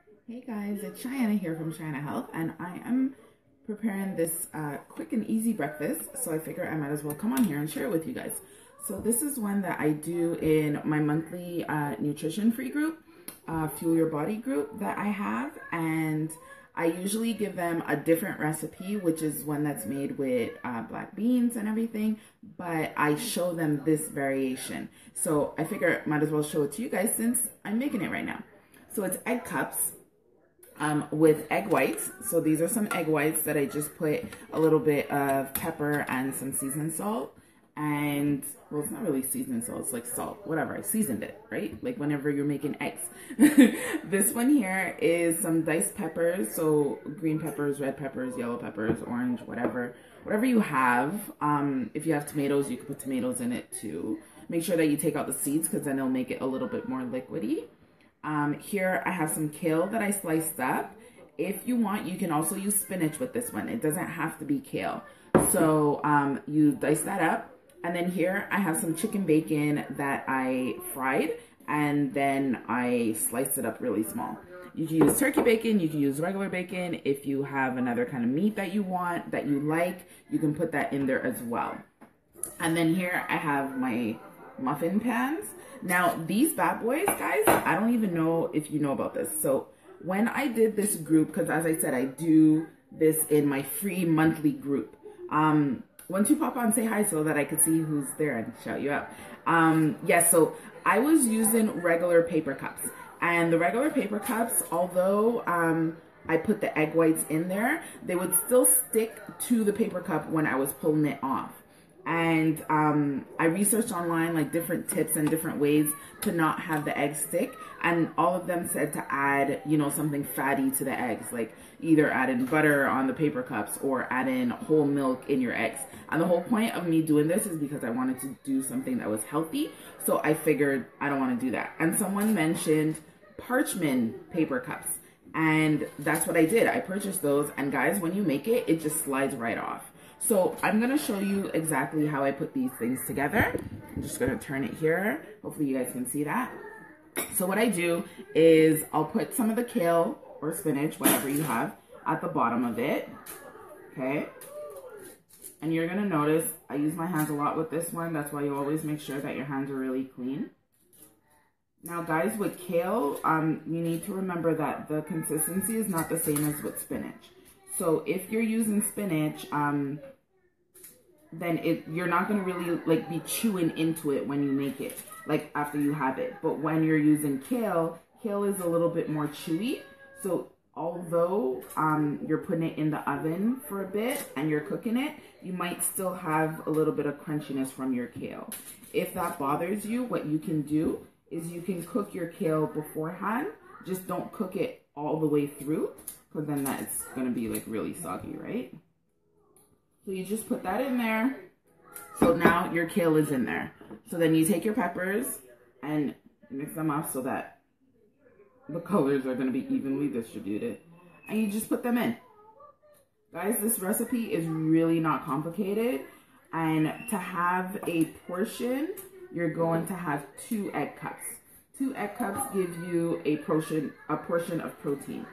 Hey guys, it's Cheyenne here from Cheyenne Health, and I am preparing this quick and easy breakfast, so I figure I might as well come on here and share it with you guys. So this is one that I do in my monthly nutrition free group, Fuel Your Body group that I have, and I usually give them a different recipe, which is one that's made with black beans and everything, but I show them this variation. So I figure I might as well show it to you guys since I'm making it right now. So it's egg cups with egg whites. So these are some egg whites that I just put a little bit of pepper and some seasoned salt. And, well, it's not really seasoned salt, it's like salt, whatever. I seasoned it, right? Like whenever you're making eggs. This one here is some diced peppers. So green peppers, red peppers, yellow peppers, orange, whatever you have. If you have tomatoes, you can put tomatoes in it too. Make sure that you take out the seeds because then it'll make it a little bit more liquidy. Here I have some kale that I sliced up. If you want, you can also use spinach with this one. It doesn't have to be kale. So you dice that up. And then here I have some chicken bacon that I fried and then I sliced it up really small. You can use turkey bacon, you can use regular bacon. If you have another kind of meat that you want, that you like, you can put that in there as well. And then here I have my muffin pans. Now these bad boys, guys, I don't even know if you know about this. So when I did this group, because as I said, I do this in my free monthly group. Once you pop on, say hi so that I could see who's there and shout you out. Yeah, so I was using regular paper cups. And the regular paper cups, although I put the egg whites in there, they would still stick to the paper cup when I was pulling it off. And I researched online like different tips and different ways to not have the eggs stick, and all of them said to add, you know, something fatty to the eggs, like either add in butter on the paper cups or add in whole milk in your eggs. And the whole point of me doing this is because I wanted to do something that was healthy, so I figured I don't want to do that. And someone mentioned parchment paper cups, and that's what I did. I purchased those, and guys, when you make it, it just slides right off. So I'm going to show you exactly how I put these things together. I'm just going to turn it here. Hopefully you guys can see that. So what I do is I'll put some of the kale or spinach, whatever you have, at the bottom of it. Okay. And you're going to notice I use my hands a lot with this one. That's why you always make sure that your hands are really clean. Now guys, with kale, you need to remember that the consistency is not the same as with spinach. So if you're using spinach, then you're not going to really like be chewing into it when you make it, like after you have it. But when you're using kale, kale is a little bit more chewy. So although you're putting it in the oven for a bit and you're cooking it, you might still have a little bit of crunchiness from your kale. If that bothers you, what you can do is you can cook your kale beforehand. Just don't cook it all the way through, because then that's going to be like really soggy, right? So you just put that in there. So now your kale is in there. So then you take your peppers and mix them up so that the colors are going to be evenly distributed. And you just put them in. Guys, this recipe is really not complicated. And to have a portion, you're going to have 2 egg cups. 2 egg cups give you a portion of protein.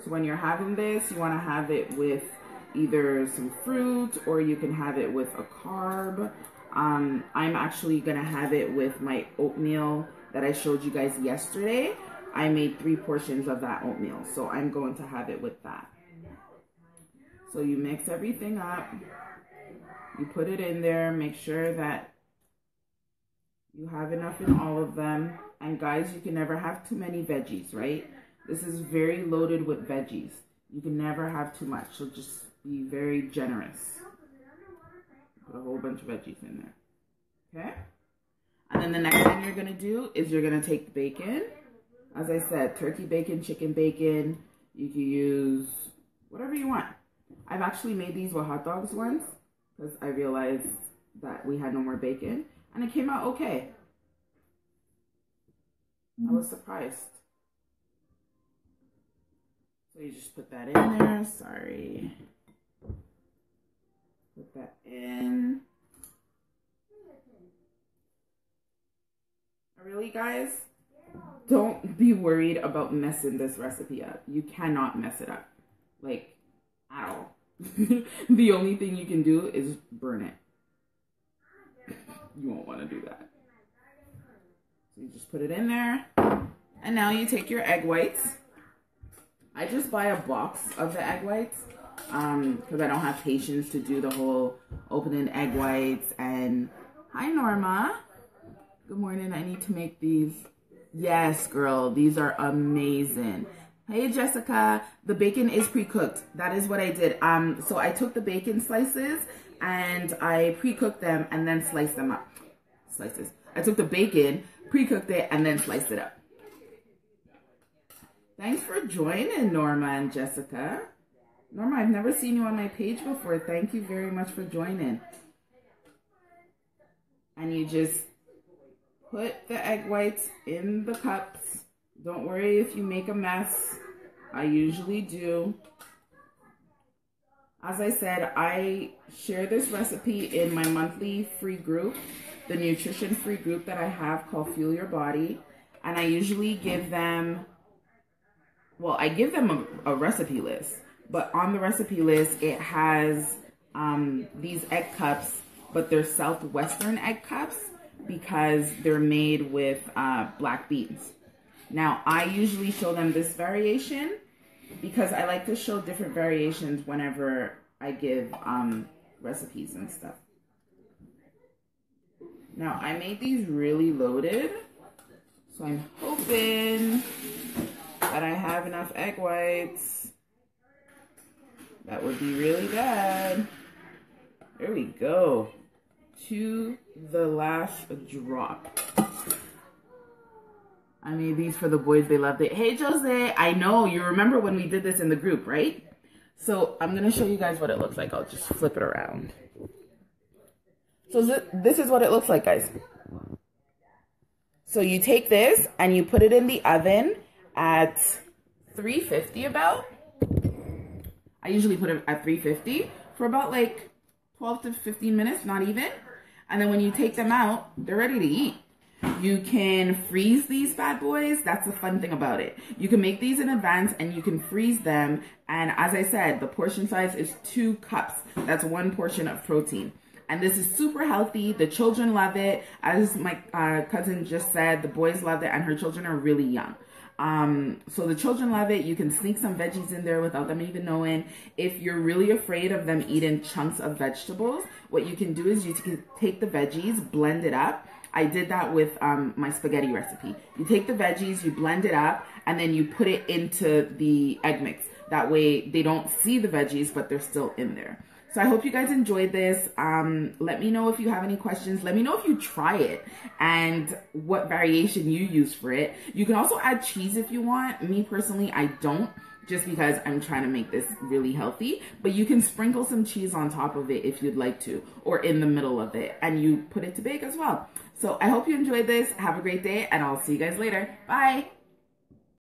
So when you're having this, you want to have it with either some fruit or you can have it with a carb. I'm actually going to have it with my oatmeal that I showed you guys yesterday. I made 3 portions of that oatmeal, so I'm going to have it with that. So you mix everything up. You put it in there. Make sure that you have enough in all of them. And guys, you can never have too many veggies, right? This is very loaded with veggies. You can never have too much, so just be very generous. Put a whole bunch of veggies in there, okay? And then the next thing you're gonna do is you're gonna take the bacon. As I said, turkey bacon, chicken bacon. You can use whatever you want. I've actually made these with hot dogs once because I realized that we had no more bacon, and it came out okay. I was surprised. So you just put that in there. Sorry. Put that in. Really, guys, don't be worried about messing this recipe up. You cannot mess it up, like, at all. The only thing you can do is burn it. You won't want to do that. So you just put it in there. And now you take your egg whites. I just buy a box of the egg whites because I don't have patience to do the whole opening egg whites. And hi, Norma. Good morning. I need to make these. Yes, girl. These are amazing. Hey, Jessica. The bacon is pre-cooked. That is what I did. So I took the bacon slices and I pre-cooked them and then sliced them up. Slices. I took the bacon, pre-cooked it, and then sliced it up. Thanks for joining, Norma and Jessica. Norma, I've never seen you on my page before. Thank you very much for joining. And you just put the egg whites in the cups. Don't worry if you make a mess. I usually do. As I said, I share this recipe in my monthly free group, the nutrition free group that I have called Fuel Your Body. And I usually give them, well, I give them a recipe list. But on the recipe list, it has these egg cups, but they're Southwestern egg cups because they're made with black beans. Now, I usually show them this variation because I like to show different variations whenever I give recipes and stuff. Now, I made these really loaded, so I'm hoping that I have enough egg whites. That would be really good. There we go. To the last drop. I made these for the boys. They loved it. Hey, Jose. I know. You remember when we did this in the group, right? So I'm going to show you guys what it looks like. I'll just flip it around. So this is what it looks like, guys. So you take this and you put it in the oven at 350 about. I usually put it at 350 for about like 12 to 15 minutes, not even. And then when you take them out, they're ready to eat. You can freeze these bad boys. That's the fun thing about it. You can make these in advance and you can freeze them. And as I said, the portion size is 2 cups. That's 1 portion of protein. And this is super healthy. The children love it. As my cousin just said, the boys love it and her children are really young. So the children love it. You can sneak some veggies in there without them even knowing. If you're really afraid of them eating chunks of vegetables, what you can do is you can take the veggies, blend it up. I did that with my spaghetti recipe. You take the veggies, you blend it up, and then you put it into the egg mix. That way they don't see the veggies, but they're still in there. So I hope you guys enjoyed this. Let me know if you have any questions. Let me know if you try it and what variation you use for it. You can also add cheese if you want. Me personally, I don't, just because I'm trying to make this really healthy. But you can sprinkle some cheese on top of it if you'd like to, or in the middle of it, and you put it to bake as well. So I hope you enjoyed this. Have a great day, and I'll see you guys later. Bye.